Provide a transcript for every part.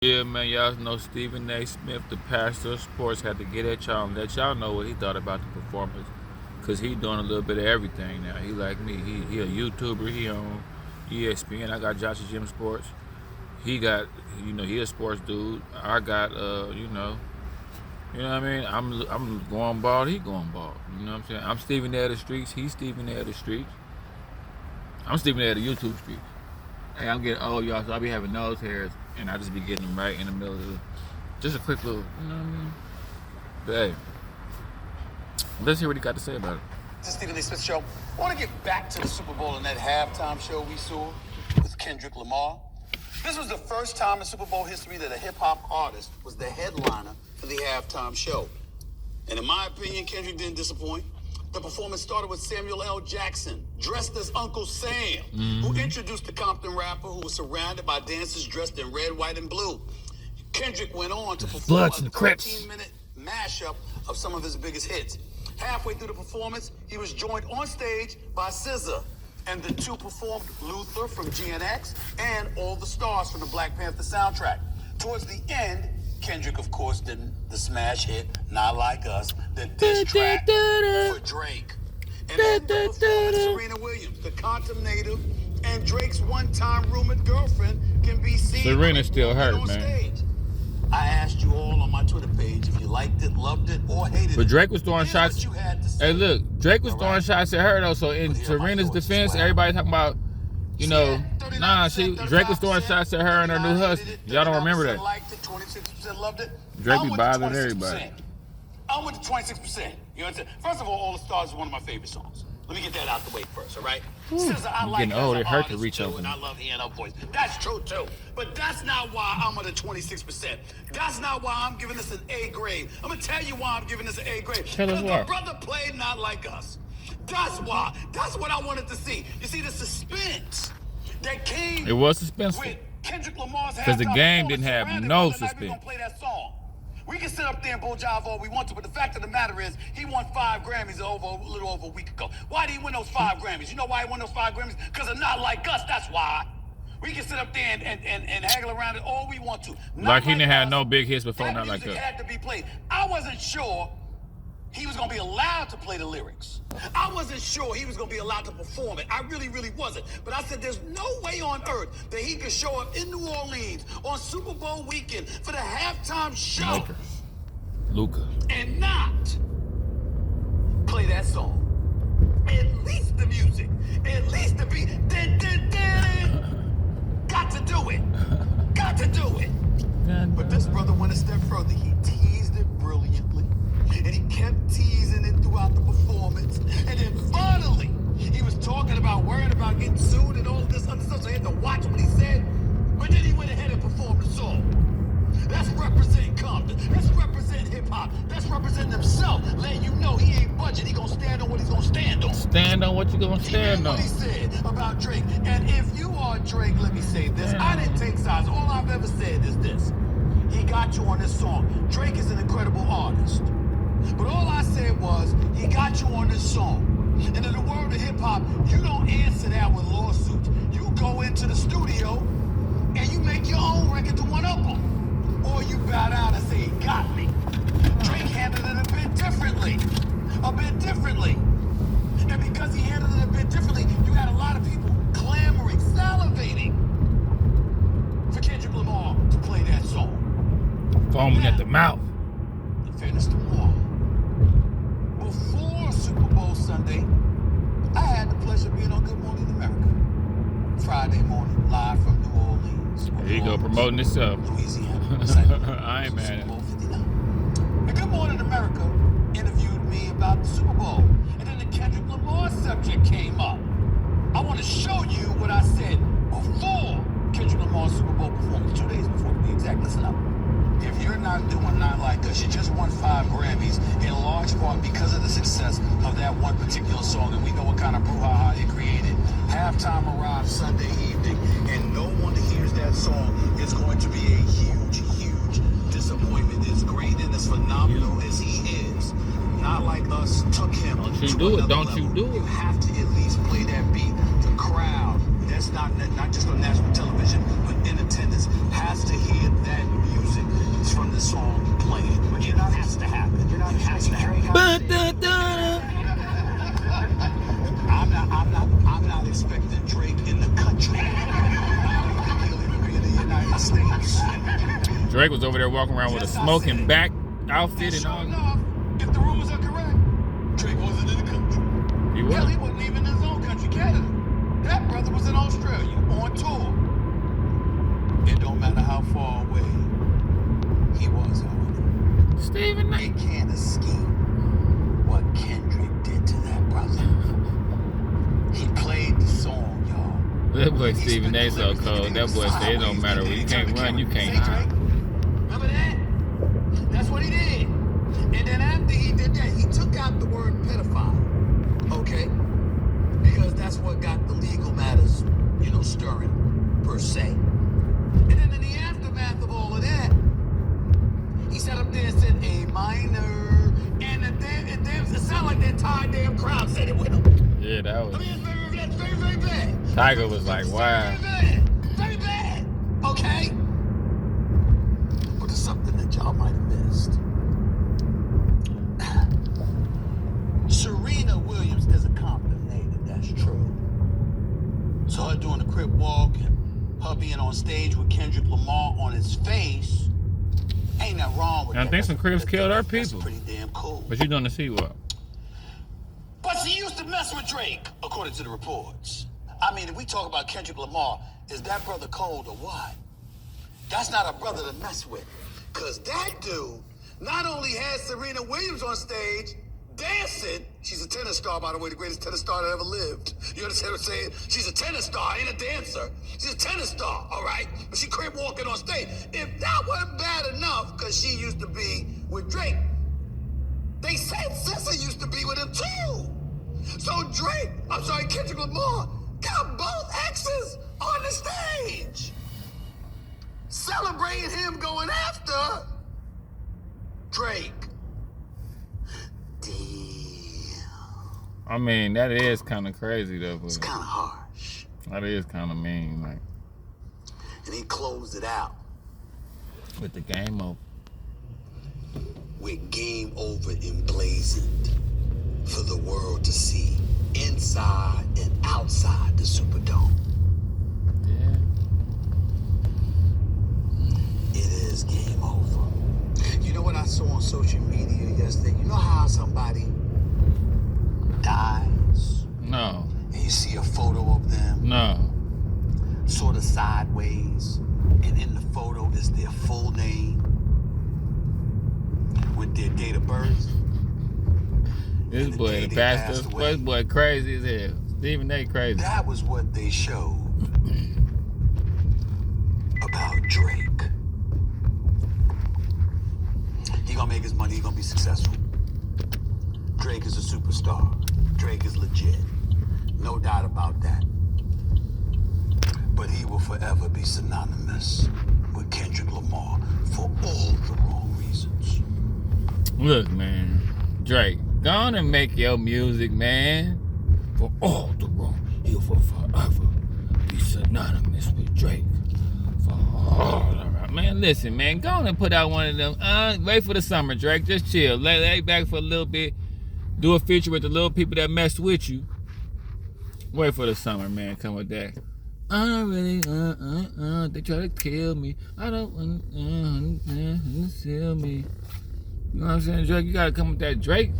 Yeah, man, y'all know Stephen A. Smith, the pastor of sports, had to get at y'all and let y'all know what he thought about the performance. Cause he doing a little bit of everything now. He like me. He a YouTuber. He on ESPN. I got Josh Jim Sports. He got he a sports dude. I got what I mean. I'm going bald. He going bald. You know what I'm saying? I'm Stephen A. of the streets. He's Stephen A. of the streets. I'm Stephen A. of the YouTube streets. Hey, I'm getting old, y'all, so I be having nose hairs, and I just be getting them right in the middle of just a quick little, you know what I mean? But hey, let's hear what he got to say about it. This is Stephen A. Smith Show. I want to get back to the Super Bowl and that halftime show we saw with Kendrick Lamar. This was the first time in Super Bowl history that a hip-hop artist was the headliner for the halftime show. And in my opinion, Kendrick didn't disappoint. The performance started with Samuel L. Jackson, dressed as Uncle Sam, who introduced the Compton rapper who was surrounded by dancers dressed in red, white, and blue. Kendrick went on to perform a 13-minute mashup of some of his biggest hits. Halfway through the performance, he was joined on stage by SZA, and the two performed Luther from GNX and All the Stars from the Black Panther soundtrack. Towards the end, Kendrick, of course, did the smash hit, Not Like Us, the diss track for Drake. And then the performance, Serena Williams, the Compton native, and Drake's one-time rumored girlfriend can be seen Serena still hurt, on man. stage. I asked you all on my Twitter page if you liked it, loved it, or hated it. But Drake was throwing Here's shots. what you had to say. Hey, look, Drake was throwing shots at her though. So in Serena's defense, everybody talking about, Drake was throwing shots at her and her new husband. Y'all don't remember that. Liked it, 26% loved it. Drake be bothering everybody. I'm with the 26%. You know what I'm saying? First of all The Stars is one of my favorite songs. Let me get that out the way first, all right? SZA, I like getting old. her It as an hurt to artist, reach too, over. and I love hearing her voice. That's true too. But that's not why I'm at a 26%. That's not why I'm giving this an A grade. I'm gonna tell you why I'm giving this an A grade. Tell us Because why. the brother played Not Like Us. That's why. That's what I wanted to see. You see the suspense that came. It was suspenseful. With Kendrick Lamar's Because the halftime game performance didn't have around it, no whether or not we suspense. gonna play that song. We can sit up there and bull jive all we want to, but the fact of the matter is, he won 5 Grammys a little over a week ago. Why did he win those 5 Grammys? You know why he won those 5 Grammys? Because of Not Like Us, that's why. We can sit up there and haggle around it all we want to. Like he didn't have no big hits before That Not Like music Us. had to be played. I wasn't sure he was going to be allowed to play the lyrics. I wasn't sure he was going to be allowed to perform it. I really, really wasn't. But I said, there's no way on earth that he could show up in New Orleans on Super Bowl weekend for the halftime show Luca. and not play that song. At least the music. At least the beat. Got to do it. Got to do it. But this brother went a step further. He teased it brilliantly. And he kept teasing it throughout the performance. And then finally, he was talking about, worrying about getting sued and all of this other stuff. So he had to watch what he said. But then he went ahead and performed the song. That's representing Compton. That's representing hip-hop. That's representing himself. Letting you know he ain't budging. He gonna stand on what he's gonna stand on. Stand on what you gonna stand on. What he said about Drake. And if you are Drake, let me say this. I didn't take sides. All I've ever said is this. He got you on this song. Drake is an incredible artist. But all I said was, he got you on this song. And in the world of hip-hop, you don't answer that with lawsuits. You go into the studio and you make your own record to one-up him. Or you bow down and say, he got me. Drake handled it a bit differently. A bit differently. And because he handled it a bit differently, you got a lot of people clamoring, salivating for Kendrick Lamar to play that song. Foaming at the mouth. In fairness to Lamar, before Super Bowl Sunday, I had the pleasure of being on Good Morning America. Friday morning, live from New Orleans. There you go, promoting himself. Louisiana. I ain't mad at Super it. Bowl 59. And Good Morning America interviewed me about the Super Bowl. And then the Kendrick Lamar subject came up. I want to show you what I said before Kendrick Lamar's Super Bowl performance, 2 days before to be exact. Listen up. If you're not doing Not Like Us, you just won 5 Grammys, in large part because of the success of that one particular song, and we know what kind of brouhaha it created. Halftime arrived Sunday evening, and no one hears that song is going to be a huge, huge disappointment. As great and as phenomenal as he is, Not Like Us took him Don't you to do it, another don't level. you do it. You have to at least play that beat. The crowd, that's not just on national television, but in attendance, has to hear that Drake was over there walking around with a smoking back outfit and all. Enough, if the rumors are correct, Drake wasn't in the country. He Hell, he was. wasn't even in his own country, Canada. That brother was in Australia on tour. It don't matter how far away he was, however. Stephen A. It can't escape what Kendrick did to that brother. He played the song, y'all. That boy Stephen A. so cold. That boy said it don't matter. You can't run, you can't hide. Remember that? That's what he did. And then after he did that, he took out the word pedophile. Okay? Because that's what got the legal matters, stirring, per se. And then in the aftermath of all of that, he sat up there and said, a minor. And it sounded like the entire damn crowd said it with him. Yeah, that was. I mean, it's very, very bad. Tiger was like, wow. Very bad. Okay? But there's something that y'all might have missed. Serena Williams is a Compton native, that's true. So her doing the crip walk and her being on stage with Kendrick Lamar on his face, ain't nothing wrong with And I that. think some Crips killed our That's people. pretty damn cool. But you doing the C-Walk. But she used to mess with Drake, according to the reports. I mean, if we talk about Kendrick Lamar, is that brother cold or what? That's not a brother to mess with. Because that dude not only had Serena Williams on stage dancing, she's a tennis star, by the way, the greatest tennis star that ever lived. You understand what I'm saying? She's a tennis star, ain't a dancer. She's a tennis star, all right? But she crib walking on stage. If that wasn't bad enough, because she used to be with Drake, they said Sissa used to be with him too. So Kendrick Lamar got both exes on the stage. Celebrating him going after Drake. Damn. I mean, that is kind of crazy though. It's But kind of harsh. that is kind of mean, like And he closed it out with the game over. with game over emblazoned for the world to see inside and outside the Superdome. Yeah. It is game over. You know what I saw on social media yesterday? You know how somebody dies No. and you see a photo of them No. sort of sideways, and in the photo is their full name with their date of birth? This And the boy, day the they pastor, passed away. this boy crazy as hell. Stephen A. crazy. That was what they showed about Drake. He gonna make his money, he gonna be successful. Drake is a superstar. Drake is legit. No doubt about that. But he will forever be synonymous with Kendrick Lamar for all the wrong reasons. Look, man, Drake, go on and make your music, man. For all the wrong, he'll for forever be synonymous with Drake. For all the wrong. Man, listen, man, go on and put out one of them. Wait for the summer, Drake. Just chill. Lay back for a little bit. Do a feature with the little people that messed with you. Wait for the summer, man. Come with that. I don't really, they try to kill me. I don't want to kill me. You know what I'm saying, Drake? You gotta come with that Drake.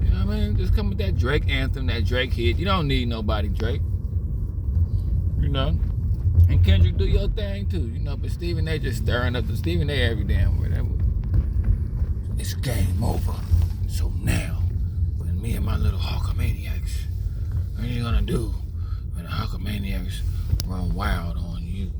You know what I mean? Just come with that Drake anthem, that Drake hit. You don't need nobody, Drake. You know? And Kendrick, do your thing too. You know, but Stephen A. just stirring up the Stephen A. every damn word. It's game over. So now, when me and my little Hulkamaniacs, what are you gonna do when the Hulkamaniacs run wild on you?